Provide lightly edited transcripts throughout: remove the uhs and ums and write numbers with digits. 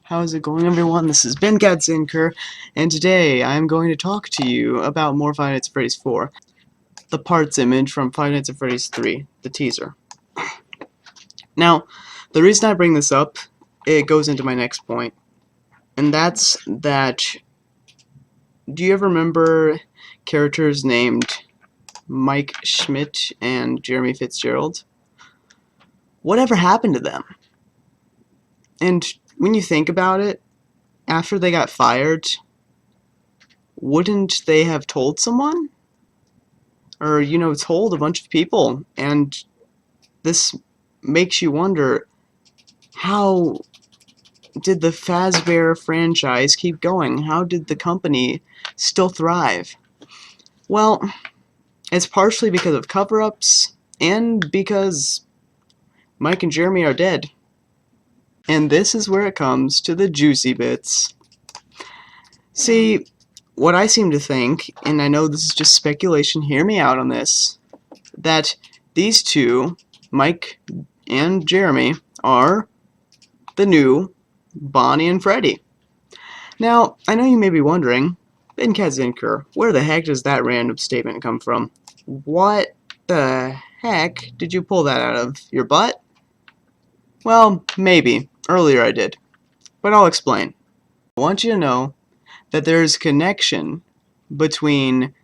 How's it going, everyone? This is Ben Gadzinker, and today I'm going to talk to you about more Five Nights at Freddy's 4, the parts image from Five Nights at Freddy's 3, the teaser. Now, the reason I bring this up, it goes into my next point, and that's that, do you ever remember characters named Mike Schmidt and Jeremy Fitzgerald? Whatever happened to them? And when you think about it, after they got fired, wouldn't they have told someone? Or, told a bunch of people? And this makes you wonder, how did the Fazbear franchise keep going? How did the company still thrive? Well, it's partially because of cover-ups, and because Mike and Jeremy are dead. And this is where it comes to the juicy bits. See, what I seem to think, and I know this is just speculation, hear me out on this, that these two, Mike and Jeremy, are the new Bonnie and Freddy. Now, I know you may be wondering, Ben Kazinker, where the heck does that random statement come from? What the heck did you pull that out of your butt? Well, maybe. Earlier I did. But I'll explain. I want you to know that there's a connection between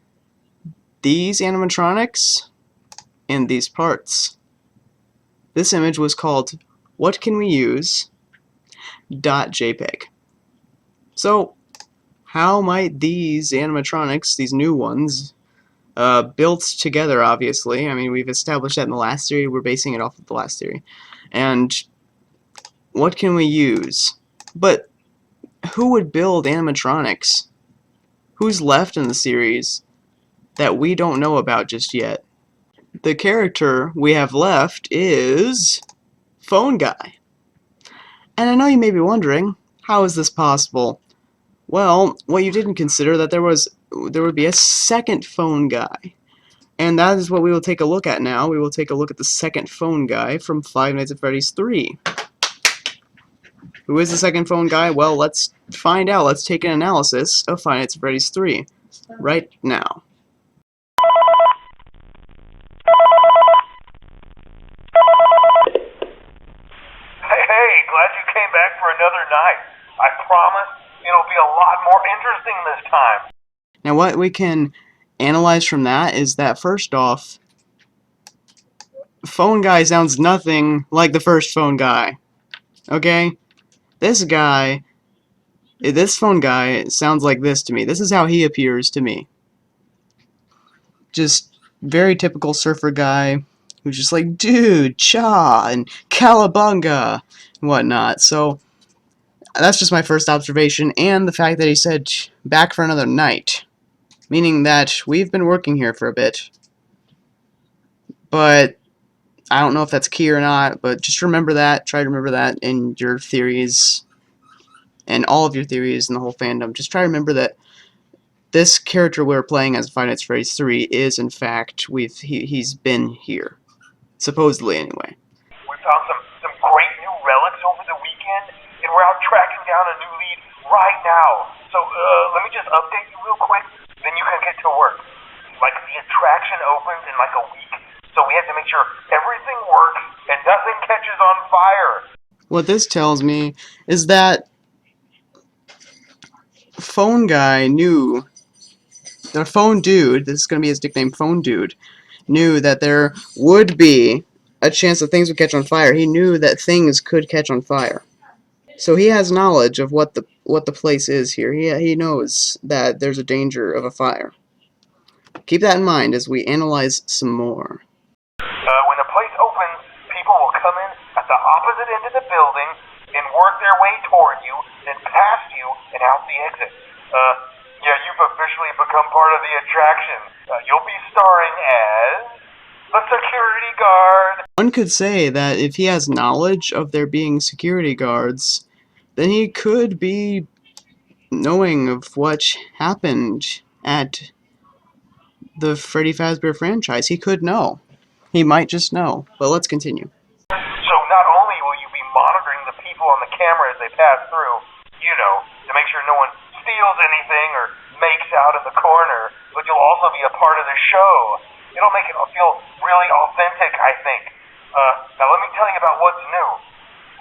these animatronics and these parts. This image was called What Can We Use? .jpg. So, how might these animatronics, these new ones, built together, obviously, I mean, we've established that in the last theory, we're basing it off of the last theory, and what can we use? But who would build animatronics? Who's left in the series that we don't know about just yet? The character we have left is Phone Guy. And I know you may be wondering, how is this possible? Well, what you didn't consider that there would be a second Phone Guy. And that is what we will take a look at now. We will take a look at the second Phone Guy from Five Nights at Freddy's 3. Who is the second Phone Guy? Well, let's find out. Let's take an analysis of Five Nights at Freddy's 3 right now. Hey, glad you came back for another night. I promise it'll be a lot more interesting this time. Now, what we can analyze from that is that, first off, Phone Guy sounds nothing like the first Phone Guy. Okay? This Phone Guy sounds like this to me. This is how he appears to me. Just very typical surfer guy who's just like, dude, cha, and cowabunga, and whatnot. So, that's just my first observation, and the fact that he said, back for another night. Meaning that we've been working here for a bit. But I don't know if that's key or not, but just remember that, try to remember that in your theories, and all of your theories in the whole fandom. Just try to remember that this character we're playing as Five Nights at Freddy's 3 is, in fact, he's been here. Supposedly, anyway. We found some great new relics over the weekend, and we're out tracking down a new lead right now. So, let me just update you real quick, then you can get to work. Like, the attraction opens in like a week, so we have to make sure everything works and nothing catches on fire. What this tells me is that Phone Guy knew, the Phone Dude, this is going to be his nickname, Phone Dude, knew that there would be a chance that things would catch on fire. He knew that things could catch on fire. So he has knowledge of what the place is here. He knows that there's a danger of a fire. Keep that in mind as we analyze some more. When the place opens, people will come in at the opposite end of the building and work their way toward you, then past you and out the exit. Yeah, you've officially become part of the attraction. You'll be starring as the security guard. One could say that if he has knowledge of there being security guards, then he could be knowing of what happened at the Freddy Fazbear franchise. He could know. He might just know. But let's continue. So not only will you be monitoring the people on the camera as they pass through, to make sure no one steals anything or makes out in the corner, but you'll also be a part of the show. It'll make it feel really authentic, I think. Now let me tell you about what's new.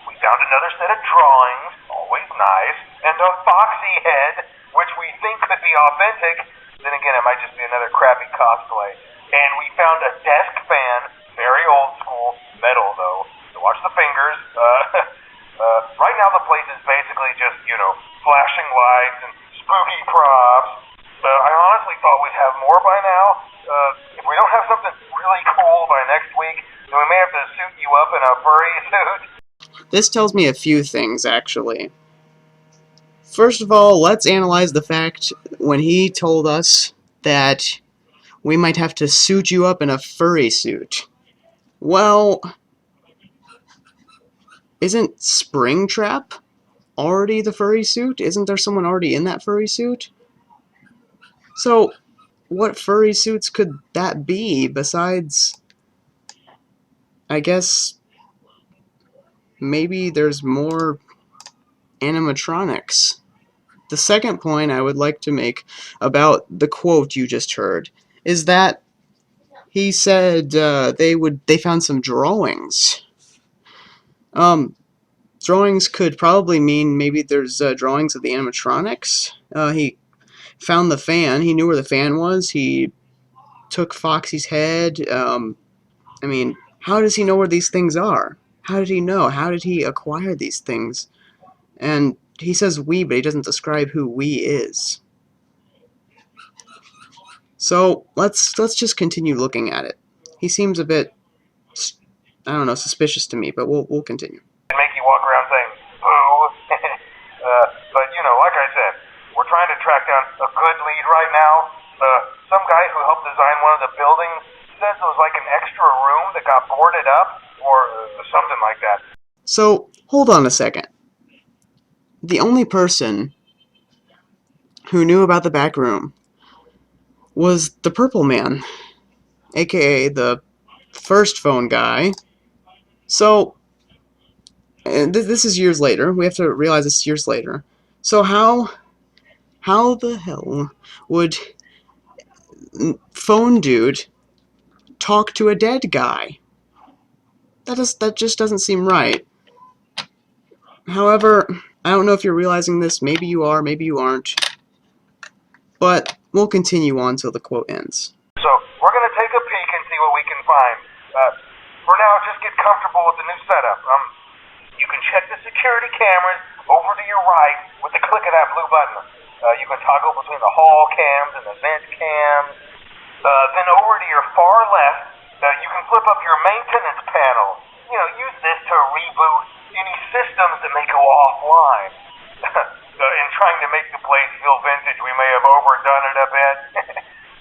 We found another set of drawings, always nice, and a foxy head, which we think could be authentic. Then again, it might just be another crappy cosplay. And we found a desk fan, very old school, metal though. So watch the fingers. Right now the place is basically just, flashing lights and spooky props. I honestly thought we'd have more by now. If we don't have something really cool by next week, then we may have to suit you up in a furry suit. This tells me a few things, actually. First of all, let's analyze the fact when he told us that we might have to suit you up in a furry suit. Well, isn't Springtrap already the furry suit? Isn't there someone already in that furry suit? So, what furry suits could that be besides, I guess, maybe there's more animatronics. The second point I would like to make about the quote you just heard is that he said they found some drawings. Drawings could probably mean maybe there's drawings of the animatronics. He found the fan. He knew where the fan was. He took Foxy's head. I mean, how does he know where these things are? How did he know? How did he acquire these things? And he says we, but he doesn't describe who we is. So let's just continue looking at it. He seems a bit, I don't know, suspicious to me, but we'll continue. Make you walk around saying boo. But like I said, we're trying to track down a good lead right now. Some guy who helped design one of the buildings says it was like an extra room that got boarded up, or something like that. So hold on a second. The only person who knew about the back room was the Purple Man, aka the first phone guy. So, and this is years later. We have to realize it's years later. So how the hell would phone dude talk to a dead guy? That just doesn't seem right. However, I don't know if you're realizing this. Maybe you are, maybe you aren't. But we'll continue on till the quote ends. So, we're going to take a peek and see what we can find. For now, just get comfortable with the new setup. You can check the security cameras over to your right with the click of that blue button. You can toggle between the hall cams and the vent cams. Then over to your far left, you can flip up your maintenance panel. Use this to reboot any systems that may go offline. In trying to make the place feel vintage, we may have overdone it a bit.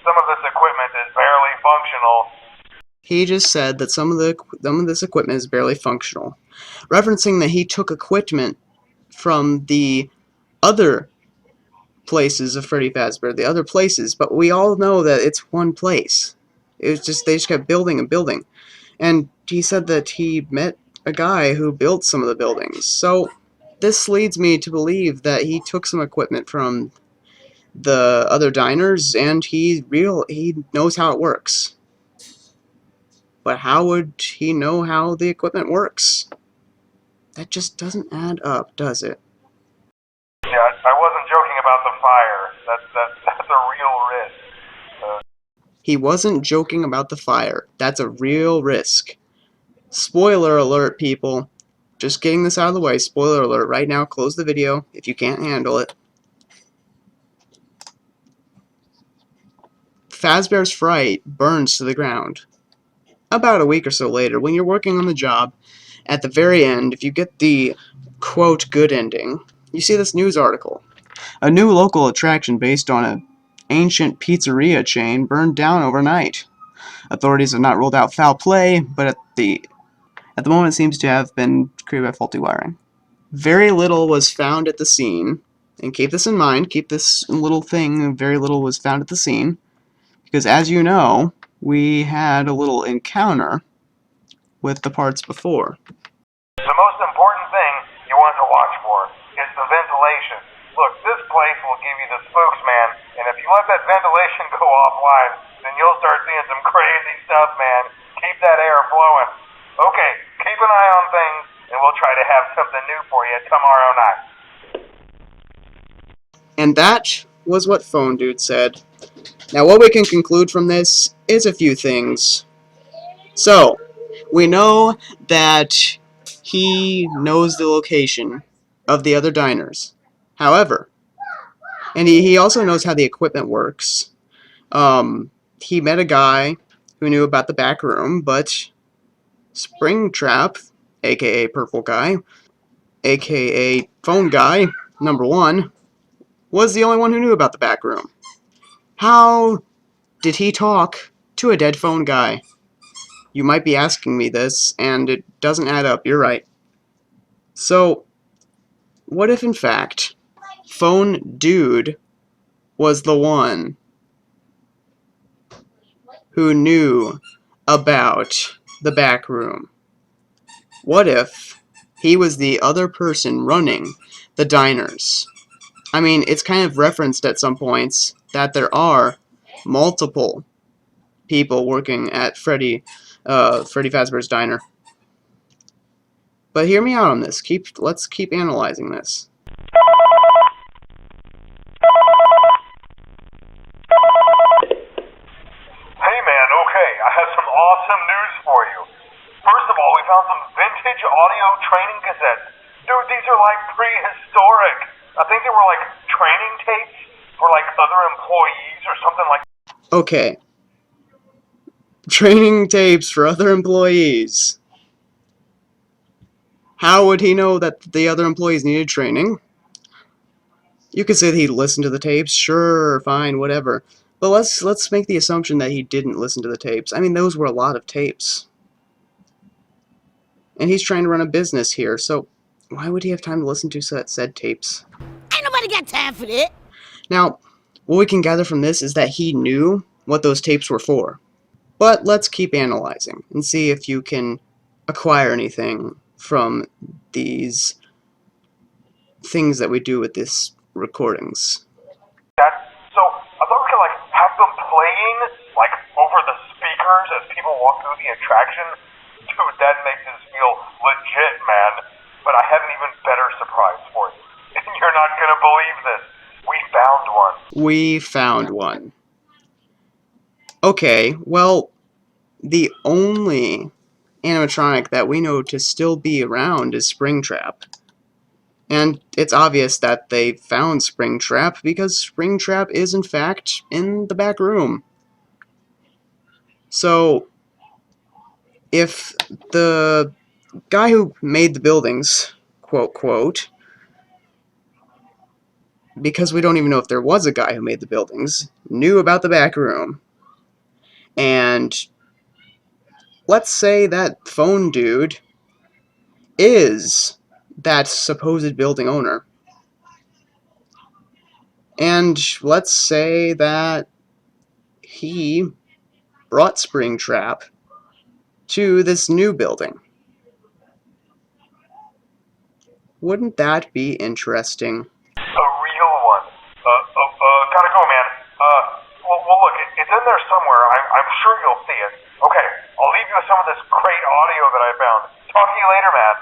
Some of this equipment is barely functional. He just said that some of this equipment is barely functional, referencing that he took equipment from the other places of Freddy Fazbear, the other places, but we all know that it's one place. It was just, they just kept building and building. And he said that he met a guy who built some of the buildings. So this leads me to believe that he took some equipment from the other diners and he knows how it works. But how would he know how the equipment works? That just doesn't add up, does it? Yeah, I wasn't joking about the fire. That's a real risk. He wasn't joking about the fire. That's a real risk. Spoiler alert, people. Just getting this out of the way. Spoiler alert. Right now, close the video if you can't handle it. Fazbear's Fright burns to the ground. About a week or so later, when you're working on the job, at the very end, if you get the, quote, good ending, you see this news article. A new local attraction based on an ancient pizzeria chain burned down overnight. Authorities have not ruled out foul play, but at the moment it seems to have been created by faulty wiring. Very little was found at the scene, and keep this in mind, keep this little thing, very little was found at the scene, because as you know, we had a little encounter with the parts before. The most important thing, you one to watch for is the ventilation. Look, this place will give you the spokesman, and if you let that ventilation go offline, then you'll start seeing some crazy stuff, man. Keep that air flowing. Okay, keep an eye on things, and we'll try to have something new for you tomorrow night. And that was what Phone Dude said. Now, what we can conclude from this is a few things. So, we know that he knows the location of the other diners. However, and he also knows how the equipment works. He met a guy who knew about the back room, but Springtrap, aka Purple Guy, aka Phone Guy, number one, was the only one who knew about the back room. How did he talk to a dead phone guy? You might be asking me this, and it doesn't add up, you're right. So, what if in fact, Phone Dude was the one who knew about the back room? What if he was the other person running the diners? I mean, it's kind of referenced at some points that there are multiple people working at Freddy Fazbear's Diner. But hear me out on this. Let's keep analyzing this. Hey man, okay, I have some awesome news for you. First of all, we found some vintage audio training cassettes. Dude, these are like prehistoric. I think they were like training tapes for like other employees or something like that. Okay. Training tapes for other employees. How would he know that the other employees needed training? You could say that he listened to the tapes, sure, fine, whatever. But let's make the assumption that he didn't listen to the tapes. I mean, those were a lot of tapes. And he's trying to run a business here, so why would he have time to listen to said tapes? Ain't nobody got time for that. Now, what we can gather from this is that he knew what those tapes were for. But let's keep analyzing and see if you can acquire anything from these things that we do with these recordings. So, I thought we could like have them playing like over the speakers as people walk through the attraction. Dude, that makes us feel legit, man. But I have an even better surprise for you. And you're not gonna believe this. We found one. We found one. Okay, well, the only animatronic that we know to still be around is Springtrap. And it's obvious that they found Springtrap because Springtrap is in fact in the back room. So, if the guy who made the buildings, quote, quote, because we don't even know if there was a guy who made the buildings, knew about the back room, and let's say that Phone Dude is that supposed building owner. And let's say that he brought Springtrap to this new building. Wouldn't that be interesting? A real one. Gotta go, man. Well look, it's in there somewhere. I'm sure you'll see it. Okay, I'll leave you with some of this great audio that I found. Talk to you later, man.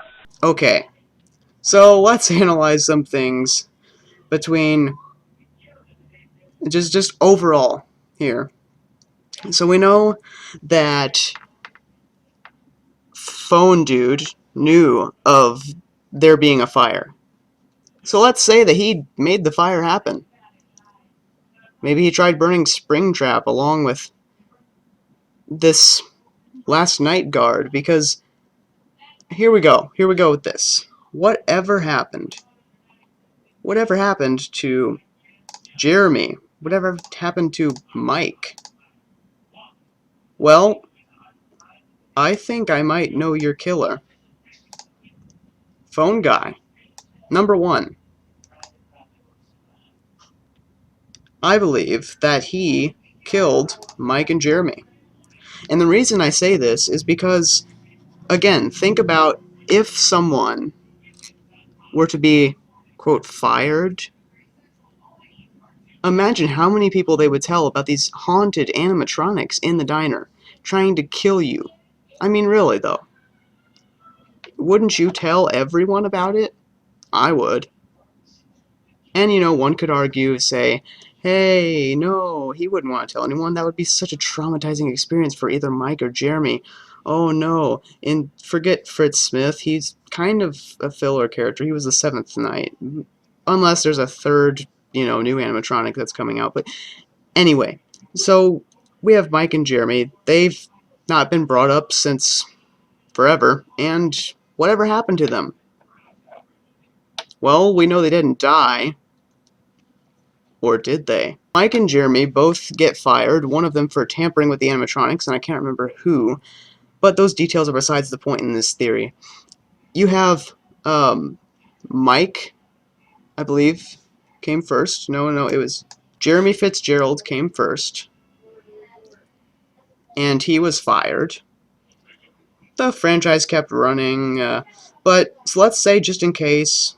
Okay, so let's analyze some things between just overall here. So we know that Phone Dude knew of there being a fire. So let's say that he made the fire happen. Maybe he tried burning Springtrap along with this last night guard, because here we go with this. Whatever happened to Jeremy? Whatever happened to Mike? Well, I think I might know your killer. Phone Guy. Number one. I believe that he killed Mike and Jeremy. And the reason I say this is because, again, think about if someone were to be, quote, fired, imagine how many people they would tell about these haunted animatronics in the diner, trying to kill you. I mean, really, though. Wouldn't you tell everyone about it? I would. And, one could argue, say, hey, no, he wouldn't want to tell anyone. That would be such a traumatizing experience for either Mike or Jeremy. Oh, no. And forget Fritz Smith. He's kind of a filler character. He was the seventh knight. Unless there's a third, new animatronic that's coming out. But anyway, so we have Mike and Jeremy. They've not been brought up since forever. And whatever happened to them? Well, we know they didn't die. Or did they? Mike and Jeremy both get fired, one of them for tampering with the animatronics, and I can't remember who, but those details are besides the point in this theory. You have, Mike, I believe, came first. No, it was Jeremy Fitzgerald came first, and he was fired. The franchise kept running, but so let's say, just in case,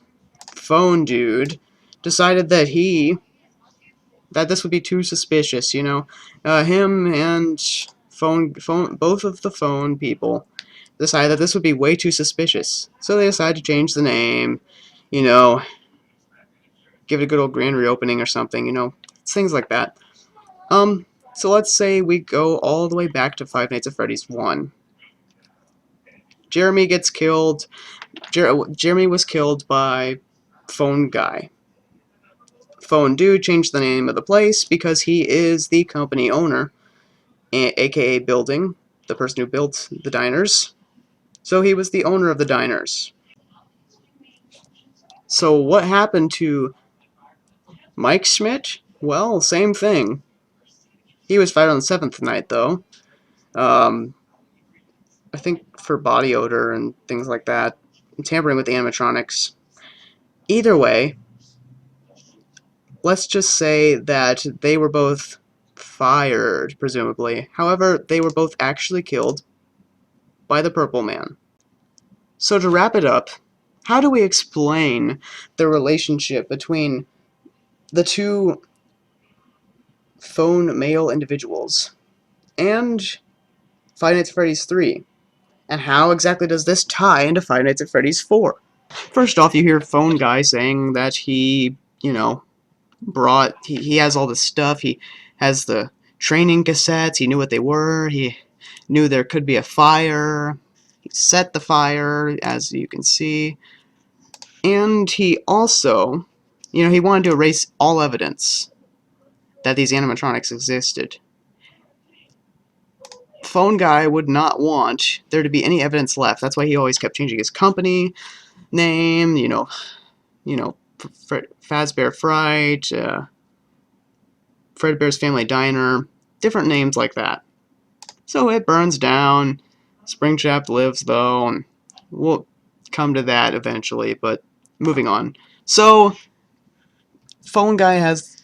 Phone Dude decided that this would be too suspicious, him and both of the phone people decided that this would be way too suspicious. So they decided to change the name, give it a good old grand reopening or something, things like that. So let's say we go all the way back to Five Nights at Freddy's 1. Jeremy gets killed. Jeremy was killed by Phone Guy. Phone Dude changed the name of the place because he is the company owner, aka building, the person who built the diners. So he was the owner of the diners. So what happened to Mike Schmidt? Well, same thing. He was fired on the seventh night, though. I think for body odor and things like that, and tampering with the animatronics. Either way, let's just say that they were both fired, presumably. However, they were both actually killed by the Purple Man. So to wrap it up, how do we explain the relationship between the two phone male individuals and Five Nights at Freddy's 3? And how exactly does this tie into Five Nights at Freddy's 4? First off, you hear Phone Guy saying that he, he has all this stuff. He has the training cassettes. He knew what they were. He knew there could be a fire. He set the fire, as you can see. And he also, he wanted to erase all evidence that these animatronics existed. Phone Guy would not want there to be any evidence left. That's why he always kept changing his company name, Fazbear Fright, Fredbear's Family Diner, different names like that. So it burns down. Springtrap lives, though, and we'll come to that eventually, but moving on. So, Phone Guy has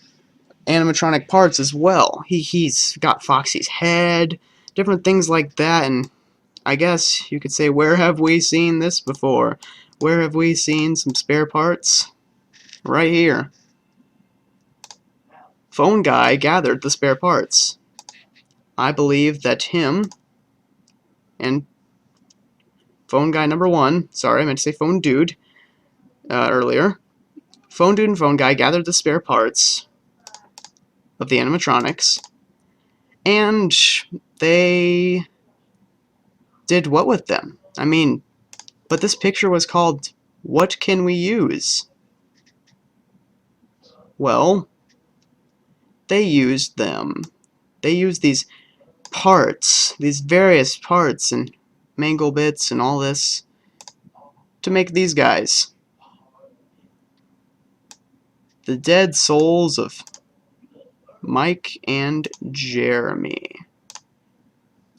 animatronic parts as well. He's got Foxy's head, different things like that, and I guess you could say, where have we seen this before? Where have we seen some spare parts? Right here. Phone Guy gathered the spare parts. I believe that him and Phone Guy number 1, sorry, I meant to say Phone Dude earlier. Phone Dude and Phone Guy gathered the spare parts of the animatronics, and they did what with them? I mean, but this picture was called, What Can We Use? Well, they used them. They used these parts, these various parts and mangle bits and all this to make these guys. The dead souls of Mike and Jeremy.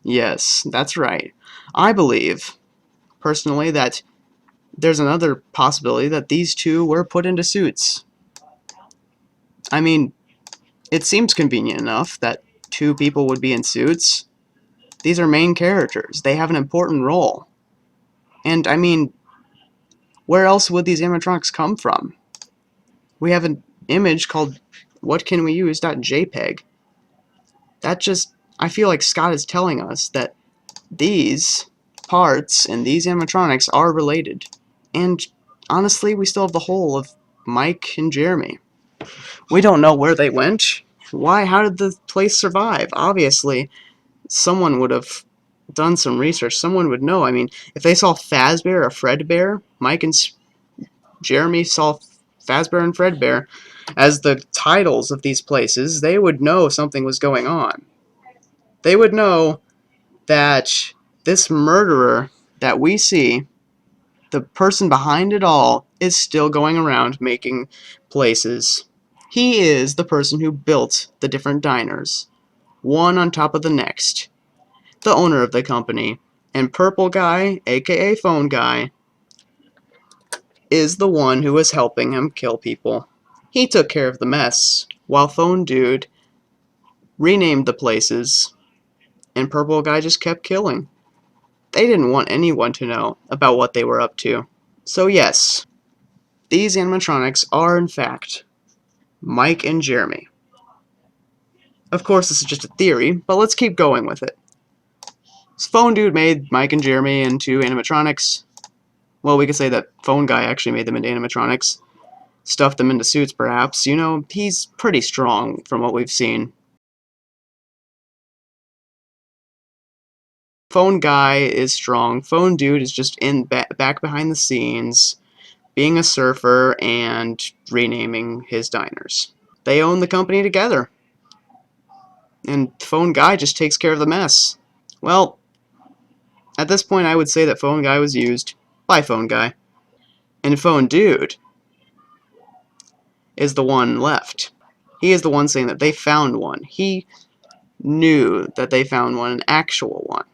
Yes, that's right. I believe, personally, that there's another possibility that these two were put into suits. I mean, it seems convenient enough that two people would be in suits. These are main characters. They have an important role. And, I mean, Where else would these animatronics come from? We have an image called whatcanweuse.jpg. That just, I feel like Scott is telling us that these parts and these animatronics are related. And honestly, we still have the whole of Mike and Jeremy. We don't know where they went. Why? How did the place survive? Obviously, someone would have done some research. Someone would know. I mean, if they saw Fazbear or Fredbear, Mike and Jeremy saw Fazbear and Fredbear as the titles of these places, they would know something was going on. They would know that this murderer that we see, the person behind it all, is still going around making places. He is the person who built the different diners, one on top of the next. The owner of the company, and Purple Guy, aka Phone Guy, is the one who was helping him kill people. He took care of the mess, while Phone Dude renamed the places, and Purple Guy just kept killing. They didn't want anyone to know about what they were up to. So yes, these animatronics are in fact Mike and Jeremy. Of course, this is just a theory, but let's keep going with it. Phone Dude made Mike and Jeremy into animatronics. Well, we could say that Phone Guy actually made them into animatronics. Stuffed them into suits, perhaps. You know, he's pretty strong from what we've seen. Phone Guy is strong. Phone Dude is just in back behind the scenes, being a surfer and renaming his diners. They own the company together. And Phone Guy just takes care of the mess. Well, at this point I would say that Phone Guy was used by Phone Guy. And Phone Dude is the one left. He is the one saying that they found one. He knew that they found one, an actual one.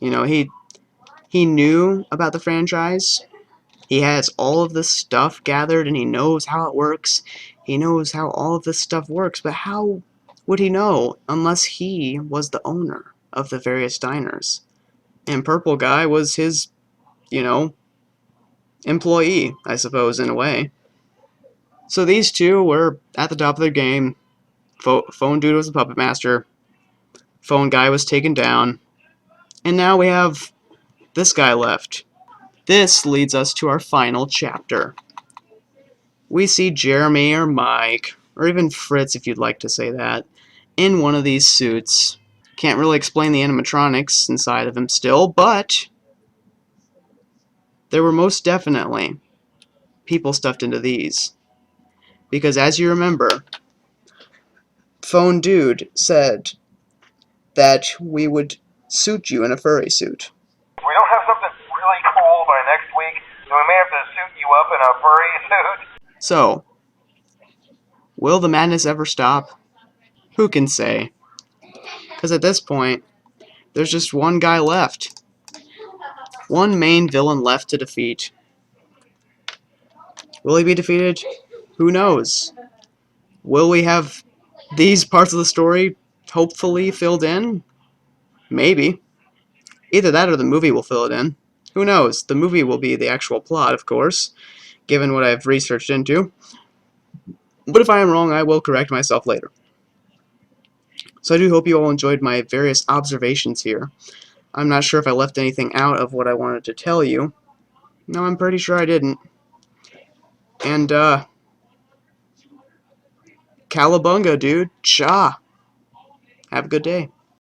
You know, he knew about the franchise. He has all of this stuff gathered and he knows how it works. He knows how all of this stuff works, but how would he know unless he was the owner of the various diners? And Purple Guy was his, you know, employee, I suppose, in a way. So these two were at the top of their game. Phone Dude was the puppet master. Phone Guy was taken down. And now we have this guy left. This leads us to our final chapter. We see Jeremy or Mike, or even Fritz if you'd like to say that, in one of these suits. Can't really explain the animatronics inside of him still, but there were most definitely people stuffed into these. Because as you remember, Phone Dude said that we would suit you in a furry suit. If we don't have something really cool by next week, then we may have to suit you up in a furry suit. So, will the madness ever stop? Who can say? Because at this point, there's just one guy left. One main villain left to defeat. Will he be defeated? Who knows? Will we have these parts of the story hopefully filled in? Maybe. Either that or the movie will fill it in. Who knows? The movie will be the actual plot, of course, given what I've researched into. But if I am wrong, I will correct myself later. So I do hope you all enjoyed my various observations here. I'm not sure if I left anything out of what I wanted to tell you. No, I'm pretty sure I didn't. And, Cowabunga, dude. Cha. Have a good day.